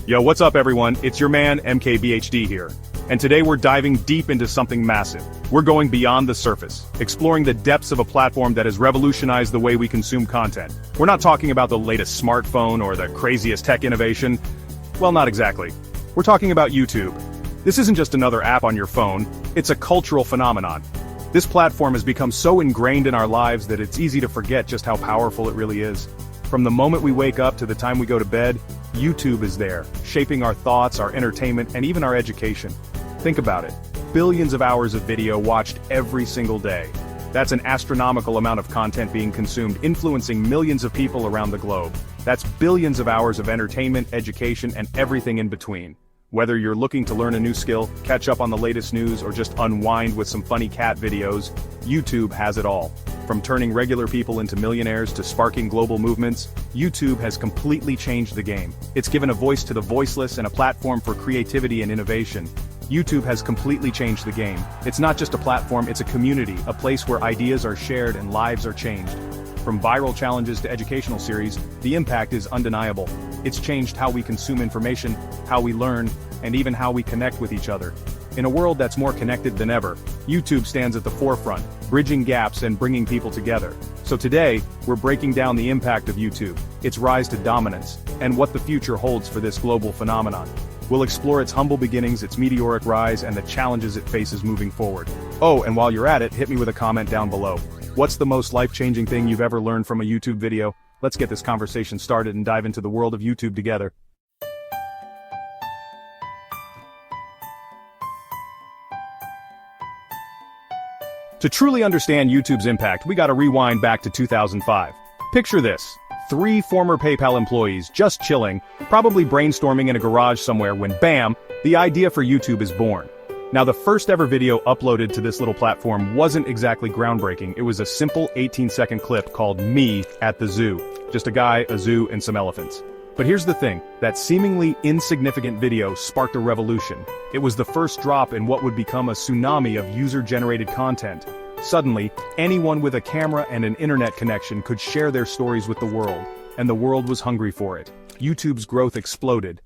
Yo, what's up everyone? It's your man, MKBHD here. And today we're diving deep into something massive. We're going beyond the surface, exploring the depths of a platform that has revolutionized the way we consume content. We're not talking about the latest smartphone or the craziest tech innovation. Well, not exactly. We're talking about YouTube. This isn't just another app on your phone, it's a cultural phenomenon. This platform has become so ingrained in our lives that it's easy to forget just how powerful it really is. From the moment we wake up to the time we go to bed, YouTube is there, shaping our thoughts, our entertainment, and even our education. Think about it. Billions of hours of video watched every single day. That's an astronomical amount of content being consumed, influencing millions of people around the globe. That's billions of hours of entertainment, education, and everything in between. Whether you're looking to learn a new skill, catch up on the latest news, or just unwind with some funny cat videos, YouTube has it all. From turning regular people into millionaires to sparking global movements, YouTube has completely changed the game. It's given a voice to the voiceless and a platform for creativity and innovation. YouTube has completely changed the game. It's not just a platform, it's a community, a place where ideas are shared and lives are changed. From viral challenges to educational series, the impact is undeniable. It's changed how we consume information, how we learn, and even how we connect with each other. In a world that's more connected than ever, YouTube stands at the forefront, bridging gaps and bringing people together. So today, we're breaking down the impact of YouTube, its rise to dominance, and what the future holds for this global phenomenon. We'll explore its humble beginnings, its meteoric rise, and the challenges it faces moving forward. Oh, and while you're at it, hit me with a comment down below. What's the most life-changing thing you've ever learned from a YouTube video? Let's get this conversation started and dive into the world of YouTube together. To truly understand YouTube's impact, we gotta rewind back to 2005. Picture this. 3 former PayPal employees just chilling, probably brainstorming in a garage somewhere when bam, the idea for YouTube is born. Now the first ever video uploaded to this little platform wasn't exactly groundbreaking, it was a simple 18-second clip called Me at the Zoo. Just a guy, a zoo, and some elephants. But here's the thing, that seemingly insignificant video sparked a revolution. It was the first drop in what would become a tsunami of user-generated content. Suddenly, anyone with a camera and an internet connection could share their stories with the world, and the world was hungry for it. YouTube's growth exploded.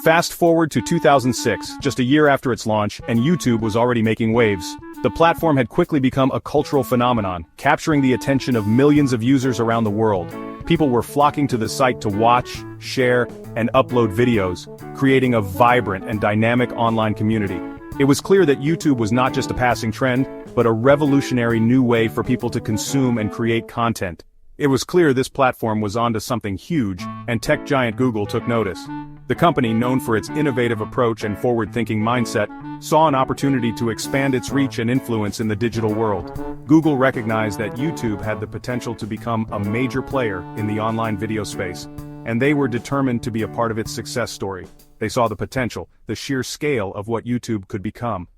Fast forward to 2006, just a year after its launch, and YouTube was already making waves. The platform had quickly become a cultural phenomenon, capturing the attention of millions of users around the world. People were flocking to the site to watch, share, and upload videos, creating a vibrant and dynamic online community. It was clear that YouTube was not just a passing trend, but a revolutionary new way for people to consume and create content. It was clear this platform was onto something huge, and tech giant Google took notice. The company, known for its innovative approach and forward-thinking mindset, saw an opportunity to expand its reach and influence in the digital world. Google recognized that YouTube had the potential to become a major player in the online video space, and they were determined to be a part of its success story. They saw the potential, the sheer scale of what YouTube could become.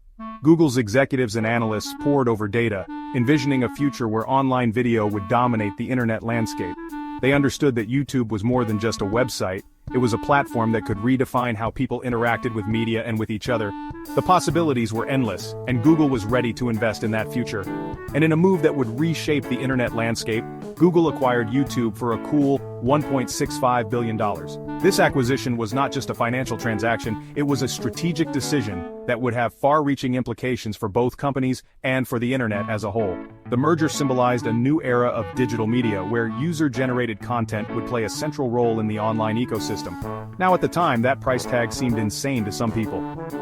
Google's executives and analysts pored over data, envisioning a future where online video would dominate the internet landscape. They understood that YouTube was more than just a website, it was a platform that could redefine how people interacted with media and with each other. The possibilities were endless, and Google was ready to invest in that future. And in a move that would reshape the internet landscape, Google acquired YouTube for a cool $1.65 billion. This acquisition was not just a financial transaction, it was a strategic decision that would have far-reaching implications for both companies and for the internet as a whole. The merger symbolized a new era of digital media where user-generated content would play a central role in the online ecosystem. Now at the time, that price tag seemed insane to some people.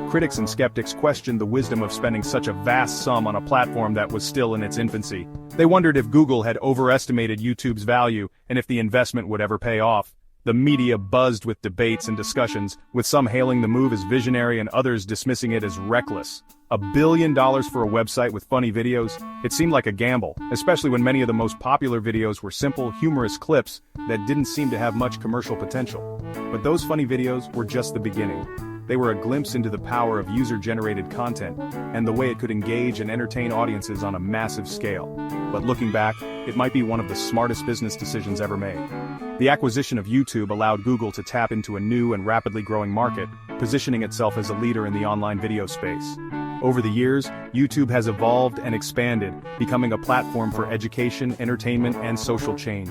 Critics and skeptics questioned the wisdom of spending such a vast sum on a platform that was still in its infancy. They wondered if Google had overestimated YouTube's value and if the investment would ever pay off. The media buzzed with debates and discussions, with some hailing the move as visionary and others dismissing it as reckless. $1 billion for a website with funny videos? It seemed like a gamble, especially when many of the most popular videos were simple, humorous clips that didn't seem to have much commercial potential. But those funny videos were just the beginning. They were a glimpse into the power of user-generated content, and the way it could engage and entertain audiences on a massive scale. But looking back, it might be one of the smartest business decisions ever made. The acquisition of YouTube allowed Google to tap into a new and rapidly growing market, positioning itself as a leader in the online video space. Over the years, YouTube has evolved and expanded, becoming a platform for education, entertainment, and social change.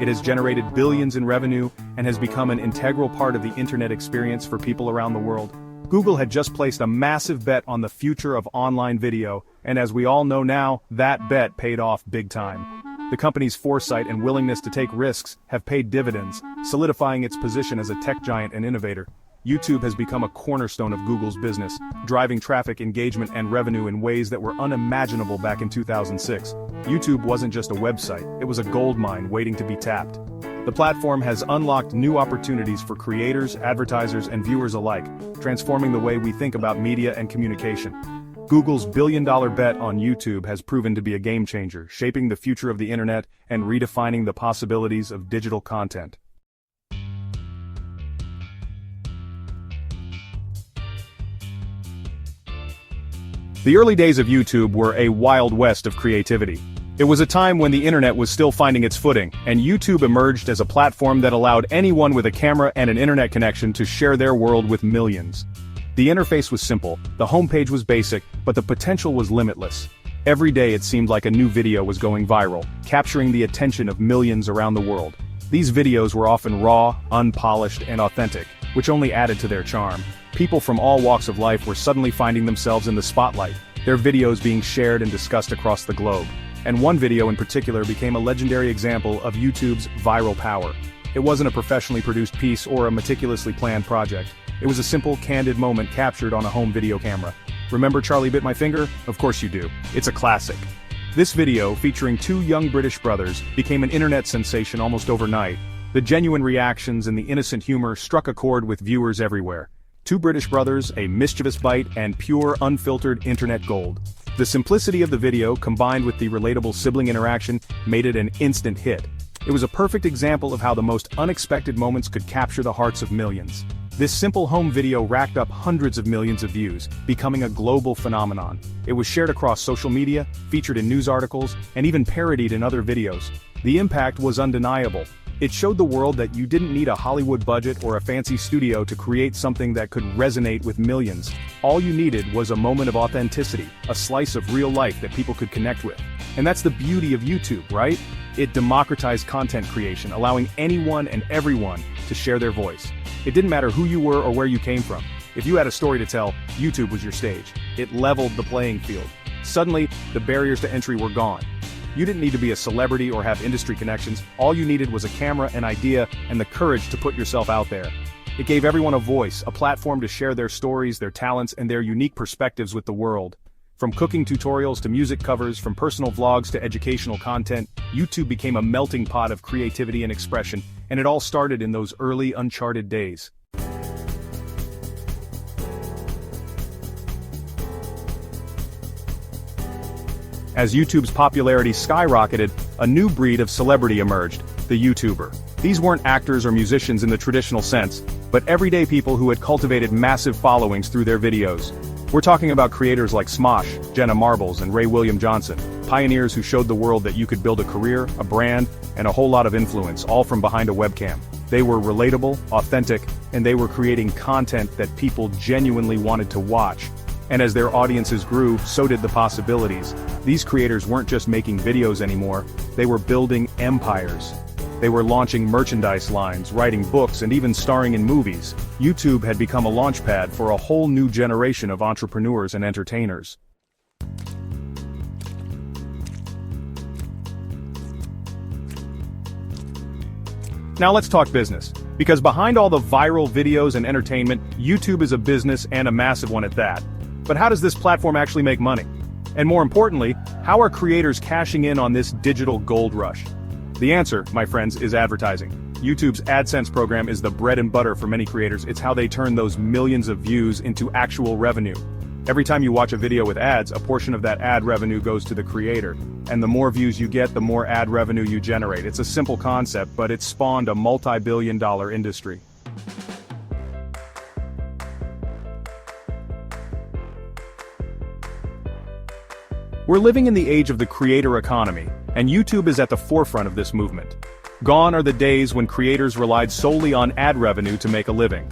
It has generated billions in revenue and has become an integral part of the internet experience for people around the world. Google had just placed a massive bet on the future of online video, and as we all know now, that bet paid off big time. The company's foresight and willingness to take risks have paid dividends, solidifying its position as a tech giant and innovator. YouTube has become a cornerstone of Google's business, driving traffic, engagement, and revenue in ways that were unimaginable back in 2006. YouTube wasn't just a website, it was a goldmine waiting to be tapped. The platform has unlocked new opportunities for creators, advertisers, and viewers alike, transforming the way we think about media and communication. Google's billion-dollar bet on YouTube has proven to be a game-changer, shaping the future of the internet and redefining the possibilities of digital content. The early days of YouTube were a wild west of creativity. It was a time when the internet was still finding its footing, and YouTube emerged as a platform that allowed anyone with a camera and an internet connection to share their world with millions. The interface was simple, the homepage was basic, but the potential was limitless. Every day it seemed like a new video was going viral, capturing the attention of millions around the world. These videos were often raw, unpolished, and authentic, which only added to their charm. People from all walks of life were suddenly finding themselves in the spotlight, their videos being shared and discussed across the globe. And one video in particular became a legendary example of YouTube's viral power. It wasn't a professionally produced piece or a meticulously planned project. It was a simple, candid moment captured on a home video camera. Remember Charlie Bit My Finger? Of course you do. It's a classic. This video, featuring two young British brothers, became an internet sensation almost overnight. The genuine reactions and the innocent humor struck a chord with viewers everywhere. Two British brothers, a mischievous bite, and pure, unfiltered internet gold. The simplicity of the video, combined with the relatable sibling interaction, made it an instant hit. It was a perfect example of how the most unexpected moments could capture the hearts of millions. This simple home video racked up hundreds of millions of views, becoming a global phenomenon. It was shared across social media, featured in news articles, and even parodied in other videos. The impact was undeniable. It showed the world that you didn't need a Hollywood budget or a fancy studio to create something that could resonate with millions. All you needed was a moment of authenticity, a slice of real life that people could connect with. And that's the beauty of YouTube, right? It democratized content creation, allowing anyone and everyone to share their voice. It didn't matter who you were or where you came from. If you had a story to tell, YouTube was your stage. It leveled the playing field. Suddenly, the barriers to entry were gone. You didn't need to be a celebrity or have industry connections. All you needed was a camera, an idea, and the courage to put yourself out there. It gave everyone a voice, a platform to share their stories, their talents, and their unique perspectives with the world. From cooking tutorials to music covers, from personal vlogs to educational content, YouTube became a melting pot of creativity and expression, and it all started in those early, uncharted days. As YouTube's popularity skyrocketed, a new breed of celebrity emerged, the YouTuber. These weren't actors or musicians in the traditional sense, but everyday people who had cultivated massive followings through their videos. We're talking about creators like Smosh, Jenna Marbles, and Ray William Johnson, pioneers who showed the world that you could build a career, a brand, and a whole lot of influence, all from behind a webcam. They were relatable, authentic, and they were creating content that people genuinely wanted to watch. And as their audiences grew, so did the possibilities. These creators weren't just making videos anymore, they were building empires. They were launching merchandise lines, writing books, and even starring in movies. YouTube had become a launchpad for a whole new generation of entrepreneurs and entertainers. Now let's talk business. Because behind all the viral videos and entertainment, YouTube is a business and a massive one at that. But how does this platform actually make money? And more importantly, how are creators cashing in on this digital gold rush? The answer, my friends, is advertising. YouTube's AdSense program is the bread and butter for many creators. It's how they turn those millions of views into actual revenue. Every time you watch a video with ads, a portion of that ad revenue goes to the creator. And the more views you get, the more ad revenue you generate. It's a simple concept, but it's spawned a multi-billion-dollar industry. We're living in the age of the creator economy, and YouTube is at the forefront of this movement. Gone are the days when creators relied solely on ad revenue to make a living.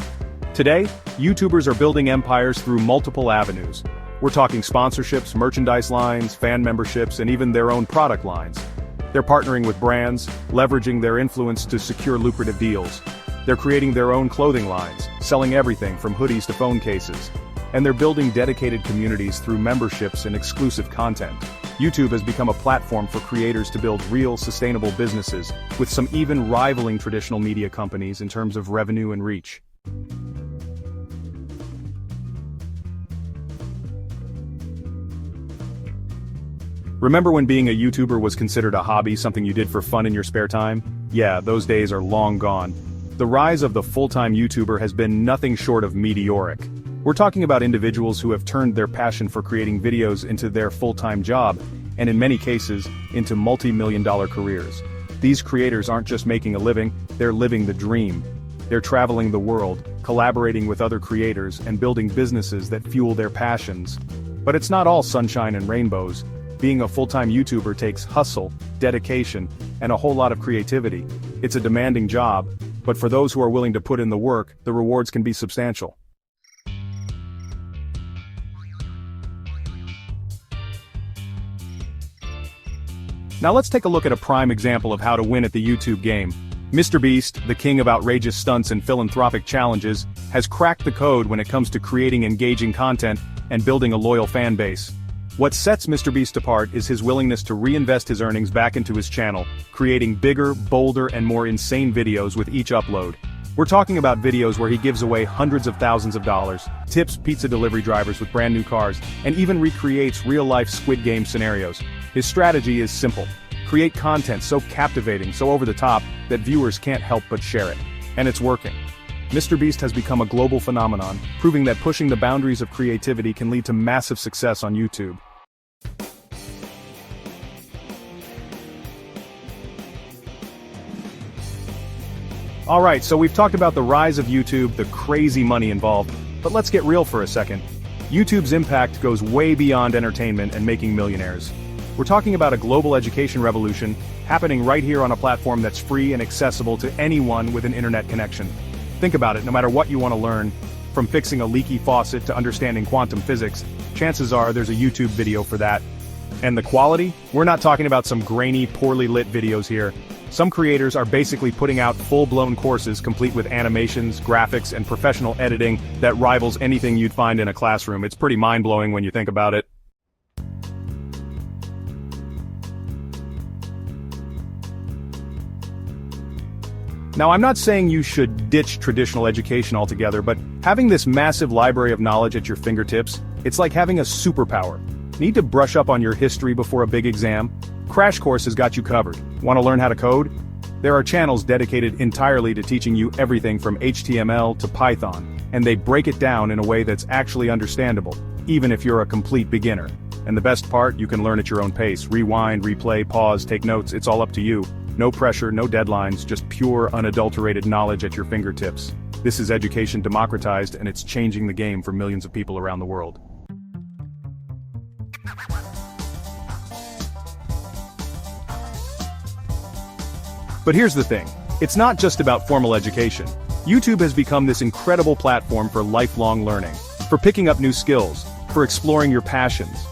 Today, YouTubers are building empires through multiple avenues. We're talking sponsorships, merchandise lines, fan memberships, and even their own product lines. They're partnering with brands, leveraging their influence to secure lucrative deals. They're creating their own clothing lines, selling everything from hoodies to phone cases. And they're building dedicated communities through memberships and exclusive content. YouTube has become a platform for creators to build real, sustainable businesses, with some even rivaling traditional media companies in terms of revenue and reach. Remember when being a YouTuber was considered a hobby, something you did for fun in your spare time? Yeah, those days are long gone. The rise of the full-time YouTuber has been nothing short of meteoric. We're talking about individuals who have turned their passion for creating videos into their full-time job, and in many cases, into multi-million-dollar careers. These creators aren't just making a living, they're living the dream. They're traveling the world, collaborating with other creators, and building businesses that fuel their passions. But it's not all sunshine and rainbows. Being a full-time YouTuber takes hustle, dedication, and a whole lot of creativity. It's a demanding job, but for those who are willing to put in the work, the rewards can be substantial. Now let's take a look at a prime example of how to win at the YouTube game. MrBeast, the king of outrageous stunts and philanthropic challenges, has cracked the code when it comes to creating engaging content and building a loyal fan base. What sets MrBeast apart is his willingness to reinvest his earnings back into his channel, creating bigger, bolder, and more insane videos with each upload. We're talking about videos where he gives away hundreds of thousands of dollars, tips pizza delivery drivers with brand new cars, and even recreates real-life Squid Game scenarios. His strategy is simple. Create content so captivating, so over the top, that viewers can't help but share it. And it's working. MrBeast has become a global phenomenon, proving that pushing the boundaries of creativity can lead to massive success on YouTube. Alright, so we've talked about the rise of YouTube, the crazy money involved, but let's get real for a second. YouTube's impact goes way beyond entertainment and making millionaires. We're talking about a global education revolution, happening right here on a platform that's free and accessible to anyone with an internet connection. Think about it, no matter what you want to learn, from fixing a leaky faucet to understanding quantum physics, chances are there's a YouTube video for that. And the quality? We're not talking about some grainy, poorly lit videos here. Some creators are basically putting out full-blown courses complete with animations, graphics, and professional editing that rivals anything you'd find in a classroom. It's pretty mind-blowing when you think about it. Now, I'm not saying you should ditch traditional education altogether, but having this massive library of knowledge at your fingertips, it's like having a superpower. Need to brush up on your history before a big exam? Crash Course has got you covered. Want to learn how to code? There are channels dedicated entirely to teaching you everything from HTML to Python, and they break it down in a way that's actually understandable, even if you're a complete beginner. And the best part, you can learn at your own pace. Rewind, replay, pause, take notes, it's all up to you. No pressure, no deadlines, just pure, unadulterated knowledge at your fingertips. This is education democratized, and it's changing the game for millions of people around the world. But here's the thing. It's not just about formal education. YouTube has become this incredible platform for lifelong learning, for picking up new skills, for exploring your passions.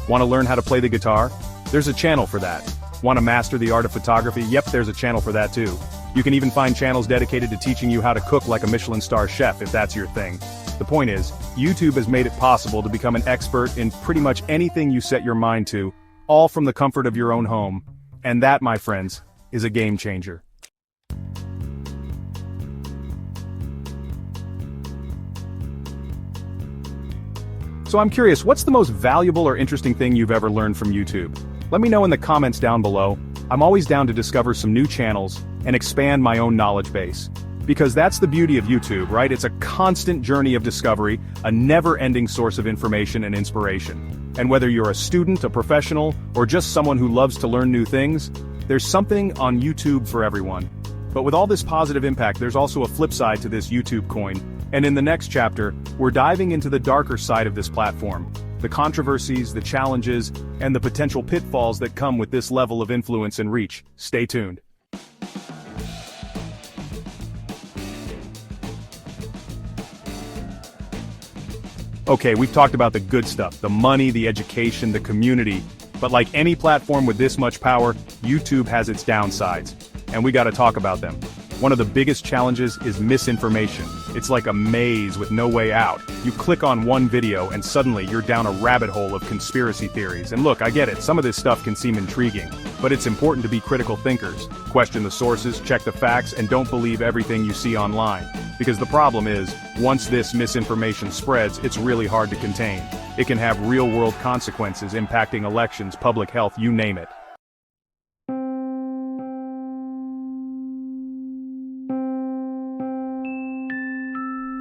Want to learn how to play the guitar? There's a channel for that. Want to master the art of photography? Yep, there's a channel for that too. You can even find channels dedicated to teaching you how to cook like a Michelin star chef if that's your thing. The point is, YouTube has made it possible to become an expert in pretty much anything you set your mind to, all from the comfort of your own home. And that, my friends, is a game changer. So I'm curious, what's the most valuable or interesting thing you've ever learned from YouTube? Let me know in the comments down below. I'm always down to discover some new channels and expand my own knowledge base. Because that's the beauty of YouTube, right? It's a constant journey of discovery, a never-ending source of information and inspiration. And whether you're a student, a professional, or just someone who loves to learn new things, there's something on YouTube for everyone. But with all this positive impact, there's also a flip side to this YouTube coin. And in the next chapter, we're diving into the darker side of this platform. The controversies, the challenges, and the potential pitfalls that come with this level of influence and reach. Stay tuned. Okay, we've talked about the good stuff, the money, the education, the community, but like any platform with this much power, YouTube has its downsides, and we gotta talk about them. One of the biggest challenges is misinformation. It's like a maze with no way out. You click on one video and suddenly you're down a rabbit hole of conspiracy theories. And look, I get it, some of this stuff can seem intriguing, but it's important to be critical thinkers. Question the sources, check the facts, and don't believe everything you see online. Because the problem is, once this misinformation spreads, it's really hard to contain. It can have real-world consequences impacting elections, public health, you name it.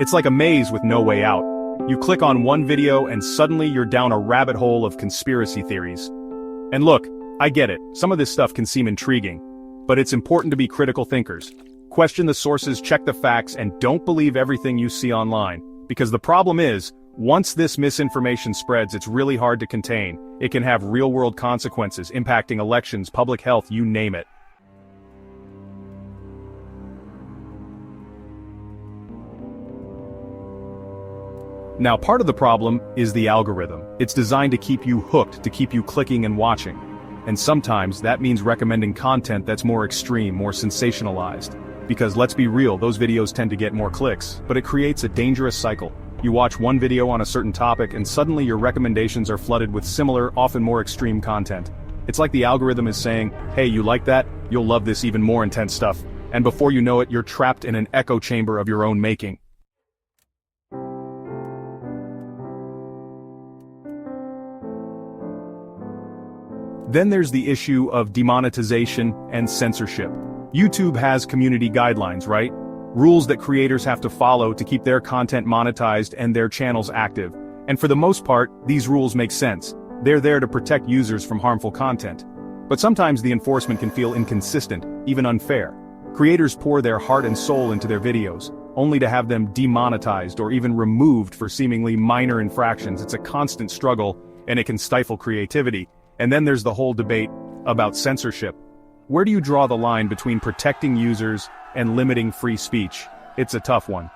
It's like a maze with no way out. You click on one video and suddenly you're down a rabbit hole of conspiracy theories. And look, I get it, some of this stuff can seem intriguing, but it's important to be critical thinkers. Question the sources, check the facts, and don't believe everything you see online. Because the problem is, once this misinformation spreads, it's really hard to contain. It can have real-world consequences impacting elections, public health, you name it. Now, part of the problem is the algorithm. It's designed to keep you hooked, to keep you clicking and watching. And sometimes that means recommending content that's more extreme, more sensationalized. Because let's be real, those videos tend to get more clicks, but it creates a dangerous cycle. You watch one video on a certain topic and suddenly your recommendations are flooded with similar, often more extreme content. It's like the algorithm is saying, hey, you like that? You'll love this even more intense stuff. And before you know it, you're trapped in an echo chamber of your own making. Then there's the issue of demonetization and censorship. YouTube has community guidelines, right? Rules that creators have to follow to keep their content monetized and their channels active. And for the most part, these rules make sense. They're there to protect users from harmful content. But sometimes the enforcement can feel inconsistent, even unfair. Creators pour their heart and soul into their videos, only to have them demonetized or even removed for seemingly minor infractions. It's a constant struggle, and it can stifle creativity. And then there's the whole debate about censorship. Where do you draw the line between protecting users and limiting free speech? It's a tough one.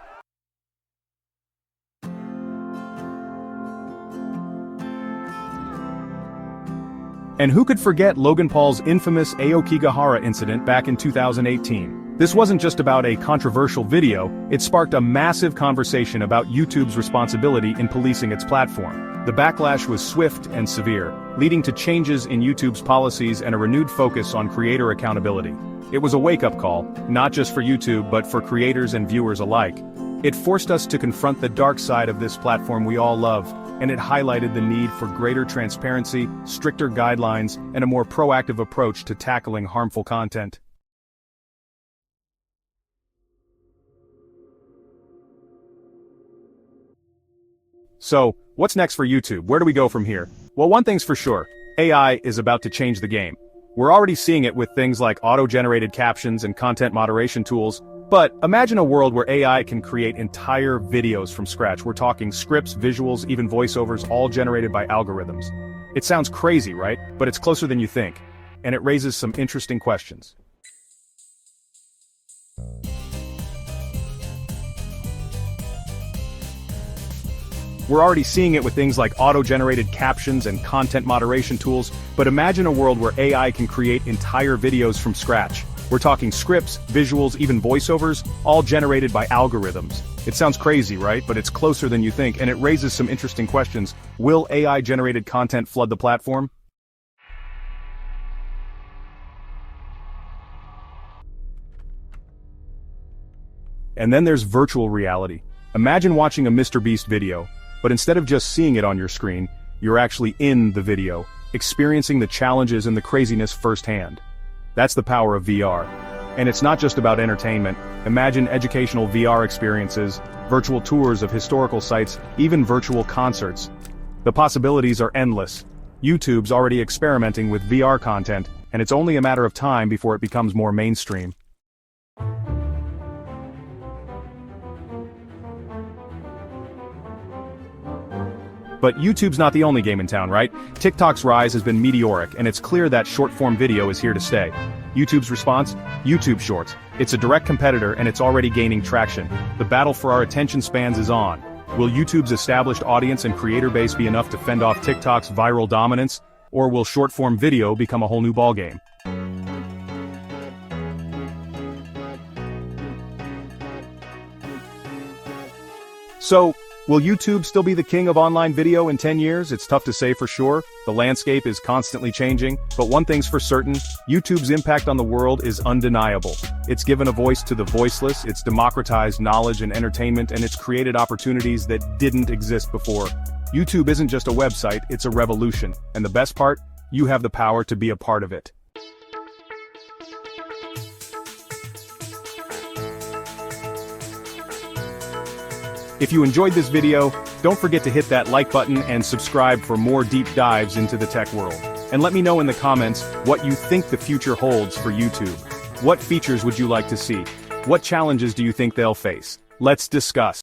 And who could forget Logan Paul's infamous Aokigahara incident back in 2018? This wasn't just about a controversial video, it sparked a massive conversation about YouTube's responsibility in policing its platform. The backlash was swift and severe, leading to changes in YouTube's policies and a renewed focus on creator accountability. It was a wake-up call, not just for YouTube but for creators and viewers alike. It forced us to confront the dark side of this platform we all love, and it highlighted the need for greater transparency, stricter guidelines, and a more proactive approach to tackling harmful content. So, what's next for YouTube? Where do we go from here? Well, one thing's for sure, AI is about to change the game. We're already seeing it with things like auto-generated captions and content moderation tools, but imagine a world where AI can create entire videos from scratch. We're talking scripts, visuals, even voiceovers, all generated by algorithms. It sounds crazy, right? But it's closer than you think, and it raises some interesting questions. We're already seeing it with things like auto-generated captions and content moderation tools, but imagine a world where AI can create entire videos from scratch. We're talking scripts, visuals, even voiceovers, all generated by algorithms. It sounds crazy, right? But it's closer than you think, and it raises some interesting questions. Will AI-generated content flood the platform? And then there's virtual reality. Imagine watching a MrBeast video, but instead of just seeing it on your screen, you're actually in the video, experiencing the challenges and the craziness firsthand. That's the power of VR. And it's not just about entertainment. Imagine educational VR experiences, virtual tours of historical sites, even virtual concerts. The possibilities are endless. YouTube's already experimenting with VR content, and it's only a matter of time before it becomes more mainstream. But YouTube's not the only game in town, right? TikTok's rise has been meteoric, and it's clear that short-form video is here to stay. YouTube's response? YouTube Shorts. It's a direct competitor, and it's already gaining traction. The battle for our attention spans is on. Will YouTube's established audience and creator base be enough to fend off TikTok's viral dominance, or will short-form video become a whole new ballgame? So, will YouTube still be the king of online video in 10 years? It's tough to say for sure. The landscape is constantly changing, but one thing's for certain, YouTube's impact on the world is undeniable. It's given a voice to the voiceless, it's democratized knowledge and entertainment, and it's created opportunities that didn't exist before. YouTube isn't just a website, it's a revolution. And the best part? You have the power to be a part of it. If you enjoyed this video, don't forget to hit that like button and subscribe for more deep dives into the tech world. And let me know in the comments what you think the future holds for YouTube. What features would you like to see? What challenges do you think they'll face? Let's discuss.